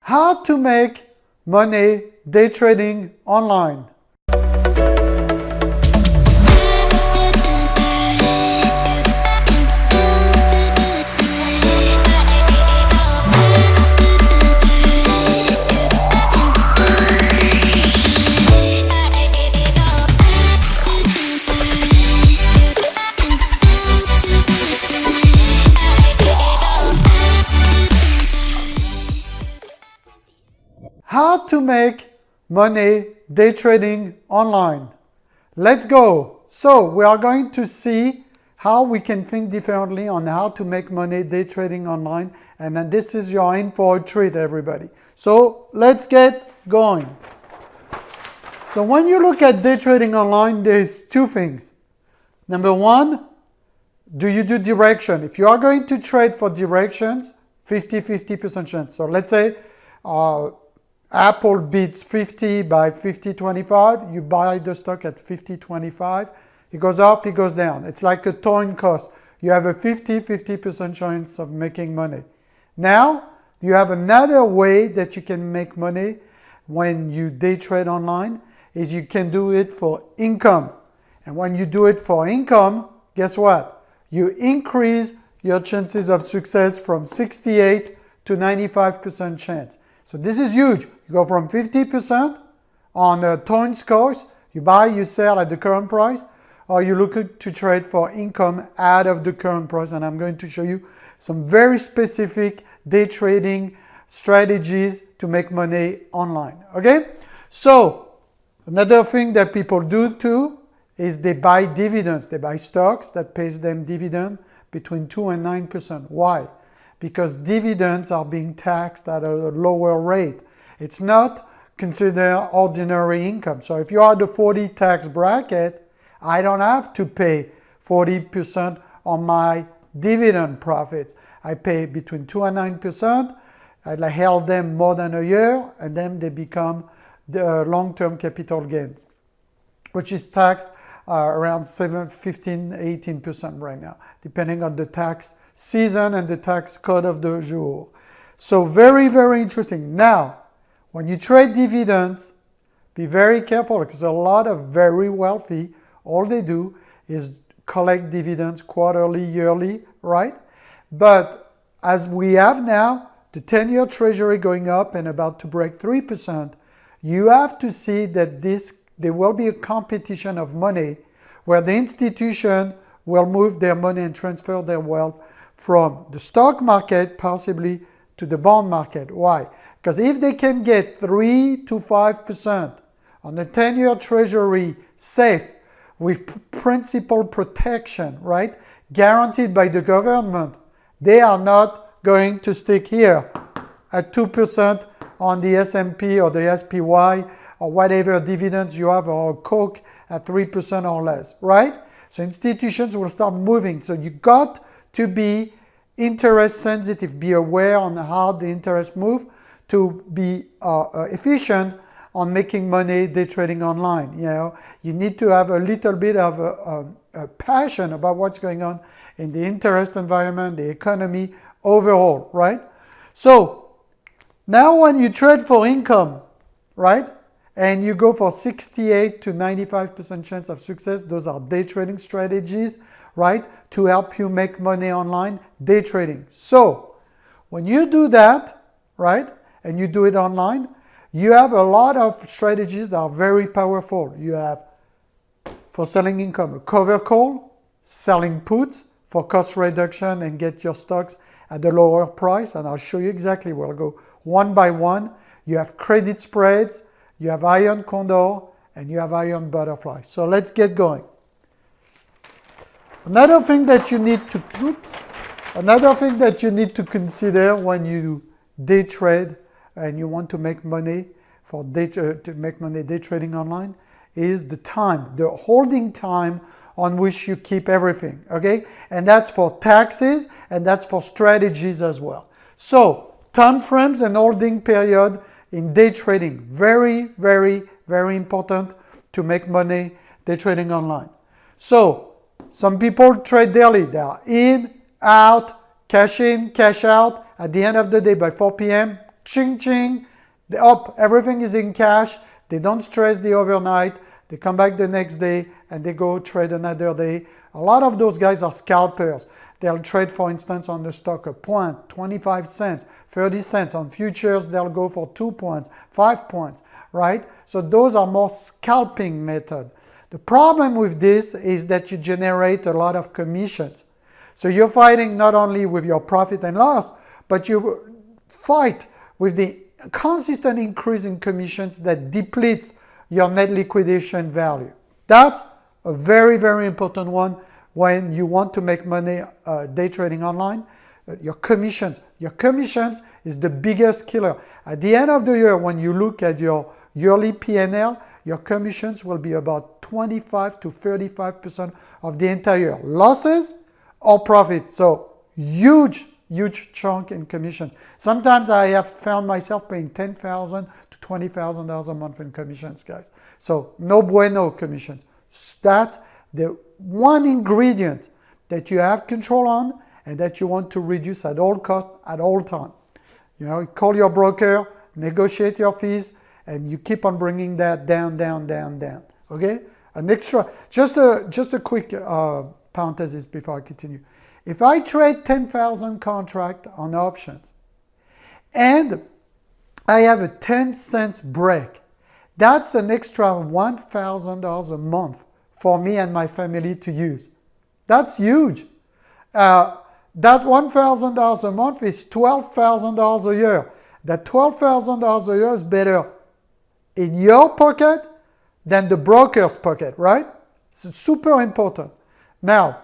How to make money day trading online. How to make money day trading online. Let's go. So we are going to see how we can think differently on how to make money day trading online. And then this is your in for a treat, everybody. So let's get going. So when you look at day trading online, there's two things. Number one, do you do direction? If you are going to trade for directions, 50% chance. So let's say Apple beats 50 by 50.25, you buy the stock at 50.25, it goes up, it goes down. It's like a coin cost. You have a 50% chance of making money. Now, you have another way that you can make money when you day trade online, is you can do it for income. And when you do it for income, guess what? You increase your chances of success from 68 to 95% chance. So this is huge. You go from 50% on a coins cost, you buy, you sell at the current price, or you look to trade for income out of the current price. And I'm going to show you some very specific day trading strategies to make money online. Okay? So another thing that people do too is they buy dividends. They buy stocks that pays them dividend between 2 and 9%. Why? Because dividends are being taxed at a lower rate. It's not considered ordinary income. So if you are the 40 tax bracket, I don't have to pay 40% on my dividend profits. I pay between 2 and 9%. I held them more than a year, and then they become the long-term capital gains, which is taxed around 15, 18% right now, depending on the tax season and the tax code of the jour. So very, very interesting. Now, when you trade dividends, be very careful because a lot of very wealthy, all they do is collect dividends quarterly, yearly, right? But as we have now, the 10-year treasury going up and about to break 3%, you have to see that there will be a competition of money where the institution will move their money and transfer their wealth from the stock market possibly to the bond market. Why? Because if they can get 3 to 5% on the 10-year treasury safe with principal protection, right, guaranteed by the government, they are not going to stick here at 2% on the S&P or the SPY or whatever dividends you have, or Coke at 3% or less, right? So institutions will start moving. So you got to be interest sensitive, be aware on how the interest move to be efficient on making money day trading online. You know, you need to have a little bit of a passion about what's going on in the interest environment, the economy overall, right? So now when you trade for income, right, and you go for 68 to 95% chance of success, those are day trading strategies, right, to help you make money online, day trading. So when you do that, right, and you do it online, you have a lot of strategies that are very powerful. You have, for selling income, a cover call, selling puts for cost reduction and get your stocks at a lower price, and I'll show you exactly. We'll go one by one. You have credit spreads, you have iron condor, and you have iron butterfly. So let's get going. Another thing that you need to consider when you day trade and you want to make money day trading online is the time, the holding time on which you keep everything, okay? And that's for taxes and that's for strategies as well. So time frames and holding period in day trading, very, very, very important to make money day trading online. So some people trade daily. They are in, out, cash in, cash out. At the end of the day, by 4 p.m., ching ching, they're up, everything is in cash, they don't stress the overnight, they come back the next day and they go trade another day. A lot of those guys are scalpers. They'll trade, for instance, on the stock a point, 25 cents, 30 cents. On futures, they'll go for 2 points, 5 points, right? So those are more scalping method. The problem with this is that you generate a lot of commissions. So you're fighting not only with your profit and loss, but you fight with the consistent increase in commissions that depletes your net liquidation value. That's a very, very important one when you want to make money day trading online. Your commissions is the biggest killer. At the end of the year, when you look at your yearly P&L, your commissions will be about 25 to 35% of the entire year. Losses or profit. So huge chunk in commissions. Sometimes I have found myself paying $10,000 to $20,000 a month in commissions, guys. So no bueno commissions. That's the one ingredient that you have control on and that you want to reduce at all costs, at all time. You know, call your broker, negotiate your fees, and you keep on bringing that down. Okay? An extra, just a quick parenthesis before I continue. If I trade 10,000 contract on options and I have a 10 cents break, that's an extra $1,000 a month for me and my family to use. That's huge. That $1,000 a month is $12,000 a year. That $12,000 a year is better in your pocket than the broker's pocket, right? It's super important. Now,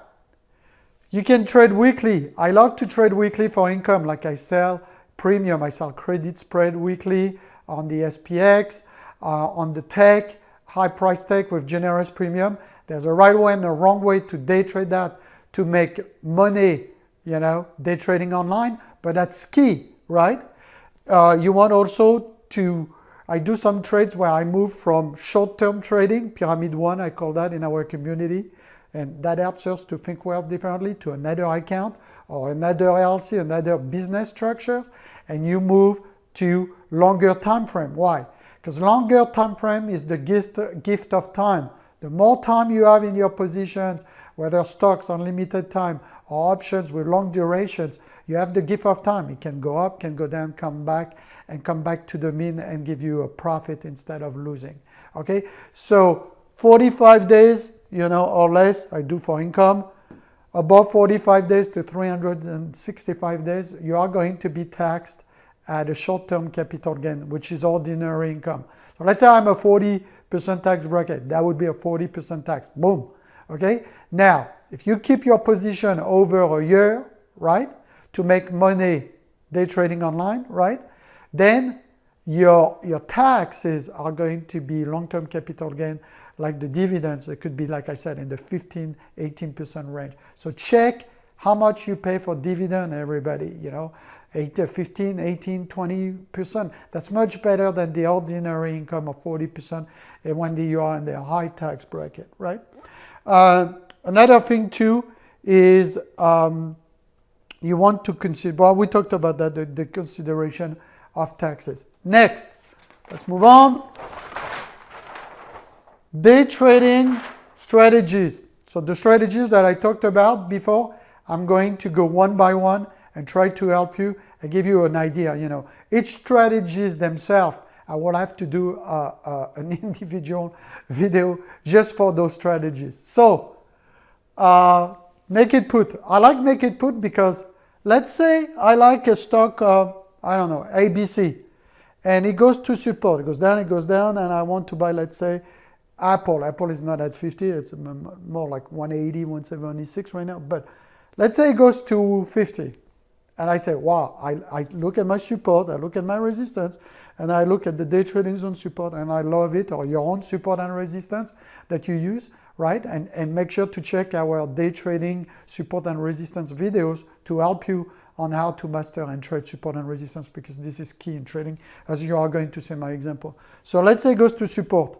you can trade weekly. I love to trade weekly for income, like I sell premium. I sell credit spread weekly on the SPX, on the tech, high price tech with generous premium. There's a right way and a wrong way to day trade that to make money, you know, day trading online, but that's key, right? You want also to, I do some trades where I move from short-term trading, Pyramid 1, I call that in our community, and that helps us to think wealth differently, to another account or another LLC, another business structure, and you move to longer time frame. Why? Because longer time frame is the gift of time. The more time you have in your positions, whether stocks on limited time or options with long durations, you have the gift of time. It can go up, can go down, come back to the mean and give you a profit instead of losing. Okay, so 45 days, you know, or less, I do for income. Above 45 days to 365 days, you are going to be taxed at a short-term capital gain, which is ordinary income. So let's say I'm a 40% tax bracket. That would be a 40% tax. Boom. Okay? Now, if you keep your position over a year, right, to make money day trading online, right, then your taxes are going to be long-term capital gain, like the dividends. It could be, like I said, in the 15, 18% range. So check how much you pay for dividend, everybody, you know, 15, 18, 20%. That's much better than the ordinary income of 40% when you are in the high tax bracket, right? Another thing too is you want to consider, well, we talked about that, the consideration of taxes. Next, let's move on. Day trading strategies. So the strategies that I talked about before, I'm going to go one by one and try to help you and give you an idea. You know, each strategies themselves, I will have to do an individual video just for those strategies. So, naked put. I like naked put because let's say I like a stock, I don't know, ABC, and it goes to support. It goes down, and I want to buy, let's say, Apple. Apple is not at 50, it's more like 180, 176 right now, but let's say it goes to 50. And I say, wow, I look at my support, I look at my resistance, and I look at the day trading zone support, and I love it, or your own support and resistance that you use, right? And make sure to check our day trading support and resistance videos to help you on how to master and trade support and resistance, because this is key in trading, as you are going to see my example. So let's say it goes to support.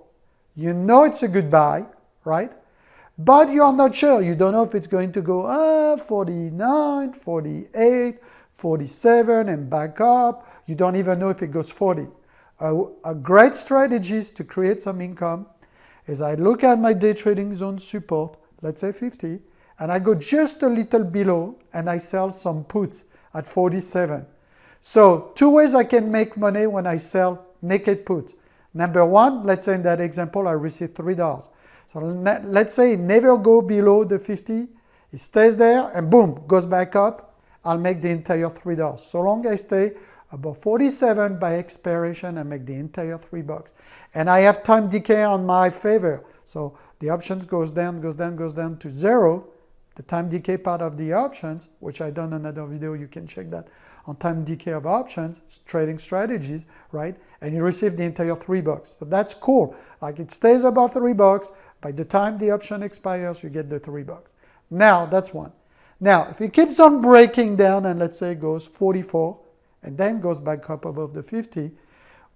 You know it's a good buy, right? But you're not sure. You don't know if it's going to go 49, 48, 47 and back up. You don't even know if it goes 40. A great strategy is to create some income is I look at my day trading zone support, let's say 50, and I go just a little below and I sell some puts at 47. So two ways I can make money when I sell naked puts. Number one, let's say in that example, I receive $3. So let's say it never go below the 50, it stays there and boom, goes back up. I'll make the entire $3. So long I stay above 47 by expiration, I make the entire $3. And I have time decay on my favor. So the options goes down to 0. The time decay part of the options, which I done another video, you can check that on time decay of options, trading strategies, right? And you receive the entire $3. So that's cool. Like it stays above $3. By the time the option expires, you get the $3. Now, that's one. Now, if it keeps on breaking down and let's say it goes 44 and then goes back up above the 50,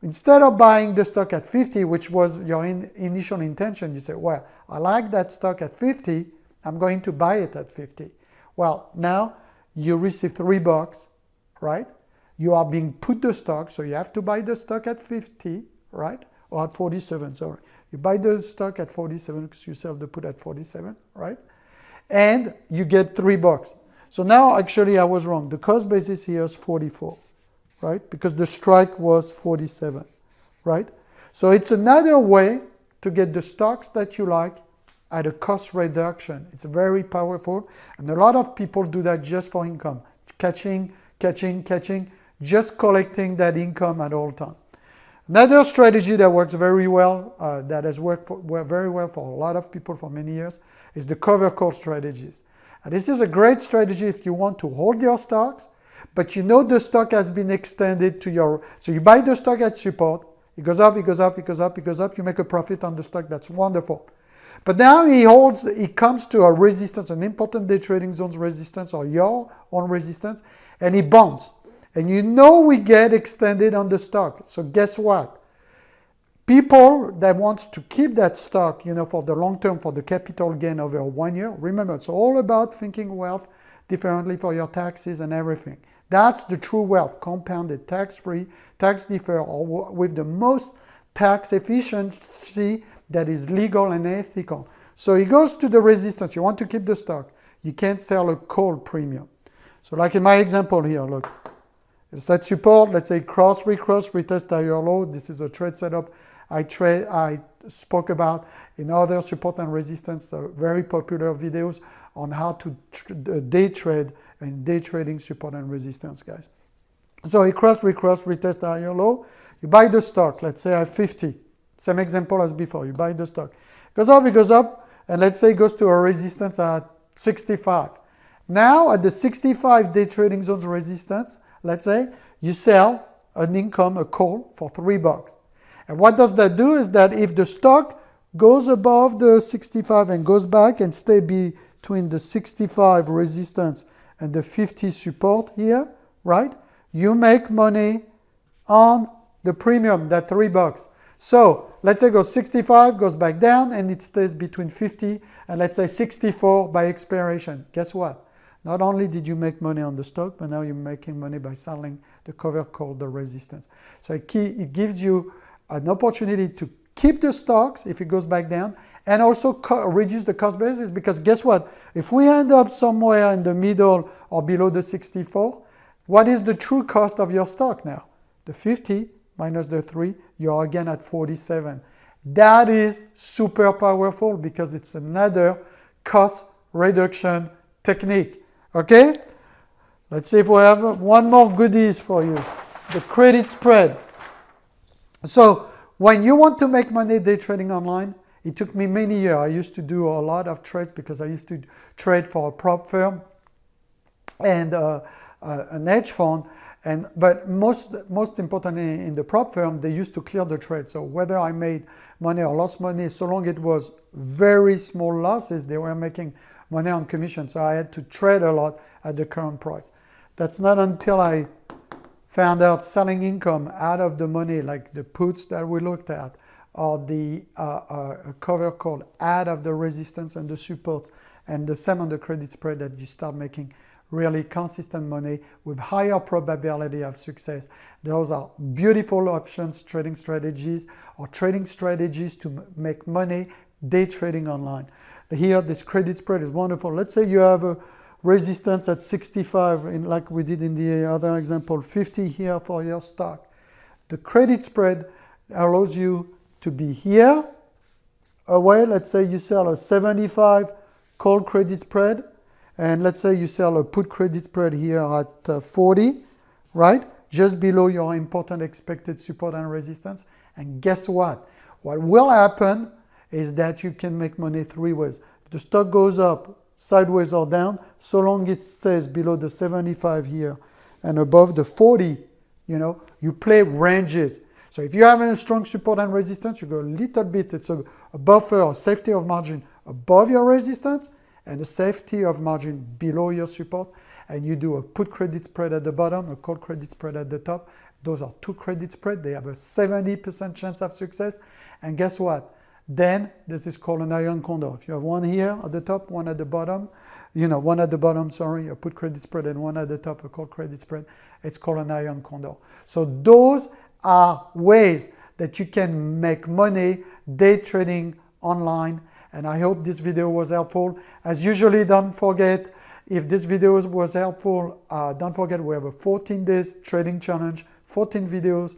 instead of buying the stock at 50, which was your initial intention, you say, well, I like that stock at 50, I'm going to buy it at 50. Well, now you receive $3, right? You are being put the stock, so you have to buy the stock at 50, right? Or at 47, sorry. You buy the stock at 47 because you sell the put at 47, right? And you get $3. So now actually I was wrong. The cost basis here is 44, right? Because the strike was 47, right? So it's another way to get the stocks that you like at a cost reduction. It's very powerful. And a lot of people do that just for income. Catching, just collecting that income at all time. Another strategy that works very well, that has worked very well for a lot of people for many years, is the cover call strategies. And this is a great strategy if you want to hold your stocks, but you know the stock has been extended to your, so you buy the stock at support, it goes up, you make a profit on the stock, that's wonderful. But now it comes to a resistance, an important day trading zone's resistance or your own resistance, and it bounces. And you know we get extended on the stock. So guess what? People that want to keep that stock, for the long term, for the capital gain over 1 year, remember, it's all about thinking wealth differently for your taxes and everything. That's the true wealth, compounded, tax-free, tax-deferred, or with the most tax efficiency that is legal and ethical. So it goes to the resistance. You want to keep the stock. You can't sell a call premium. So like in my example here, look. It's at support, let's say cross, retest higher low. This is a trade setup I spoke about in other support and resistance, very popular videos on how to day trade and day trading support and resistance, guys. So it cross, retest higher low. You buy the stock, let's say at 50. Same example as before, you buy the stock. It goes up, and let's say it goes to a resistance at 65. Now at the 65 day trading zones resistance, let's say you sell an income, a call for $3. And what does that do is that if the stock goes above the 65 and goes back and stay between the 65 resistance and the 50 support here, right? You make money on the premium, that $3. So let's say it goes 65, goes back down, and it stays between 50 and let's say 64 by expiration. Guess what? Not only did you make money on the stock, but now you're making money by selling the cover call, the resistance. So it gives you an opportunity to keep the stocks if it goes back down, and also reduce the cost basis, because guess what? If we end up somewhere in the middle or below the 64, what is the true cost of your stock now? The 50 minus the 3, you're again at 47. That is super powerful because it's another cost reduction technique. Okay? Let's see if we have one more goodies for you. The credit spread. So when you want to make money day trading online, it took me many years. I used to do a lot of trades because I used to trade for a prop firm and an hedge fund. But most importantly, in the prop firm, they used to clear the trade. So whether I made money or lost money, so long it was very small losses, they were making money on commission. So I had to trade a lot at the current price. That's not until I found out selling income out of the money, like the puts that we looked at, or the cover call out of the resistance and the support, and the same on the credit spread, that you start making really consistent money with higher probability of success. Those are beautiful options, trading strategies, or trading strategies to make money day trading online. Here, this credit spread is wonderful. Let's say you have a resistance at 65, like we did in the other example, 50 here for your stock. The credit spread allows you to be here, away. Let's say you sell a 75 call credit spread, and let's say you sell a put credit spread here at 40, right? Just below your important expected support and resistance. And guess what? What will happen is that you can make money three ways. If the stock goes up, sideways or down, so long it stays below the 75 here and above the 40, you play ranges. So if you have a strong support and resistance, you go a little bit, it's a buffer, a safety of margin above your resistance and a safety of margin below your support. And you do a put credit spread at the bottom, a call credit spread at the top. Those are two credit spreads. They have a 70% chance of success. And guess what? Then this is called an iron condor. If you have one here at the top, one at the bottom, one at the bottom, a put credit spread, and one at the top, a call credit spread, it's called an iron condor. So those are ways that you can make money day trading online. And I hope this video was helpful. As usually, don't forget, if this video was helpful, don't forget we have a 14 days trading challenge, 14 videos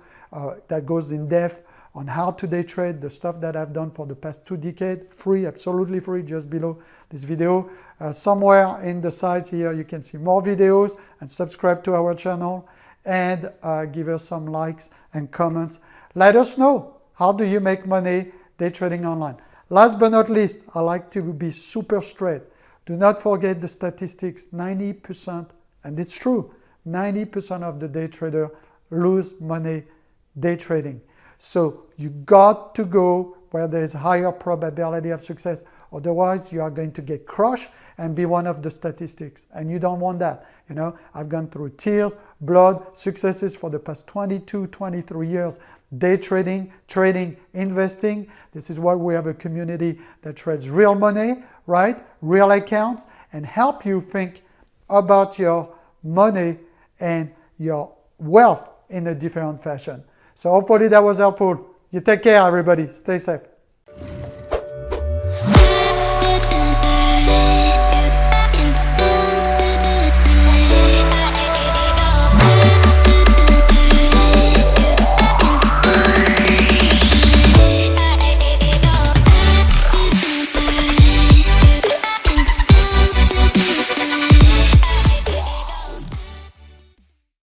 that goes in depth on how to day trade, the stuff that I've done for the past 2 decades, free, absolutely free, just below this video. Somewhere in the site here, you can see more videos and subscribe to our channel and give us some likes and comments. Let us know, how do you make money day trading online? Last but not least, I like to be super straight. Do not forget the statistics, 90%, and it's true, 90% of the day trader lose money day trading. So you got to go where there is higher probability of success. Otherwise, you are going to get crushed and be one of the statistics. And you don't want that. I've gone through tears, blood, successes for the past 22, 23 years. Day trading, investing. This is why we have a community that trades real money, right? Real accounts, and help you think about your money and your wealth in a different fashion. So hopefully that was helpful. You take care, everybody. Stay safe.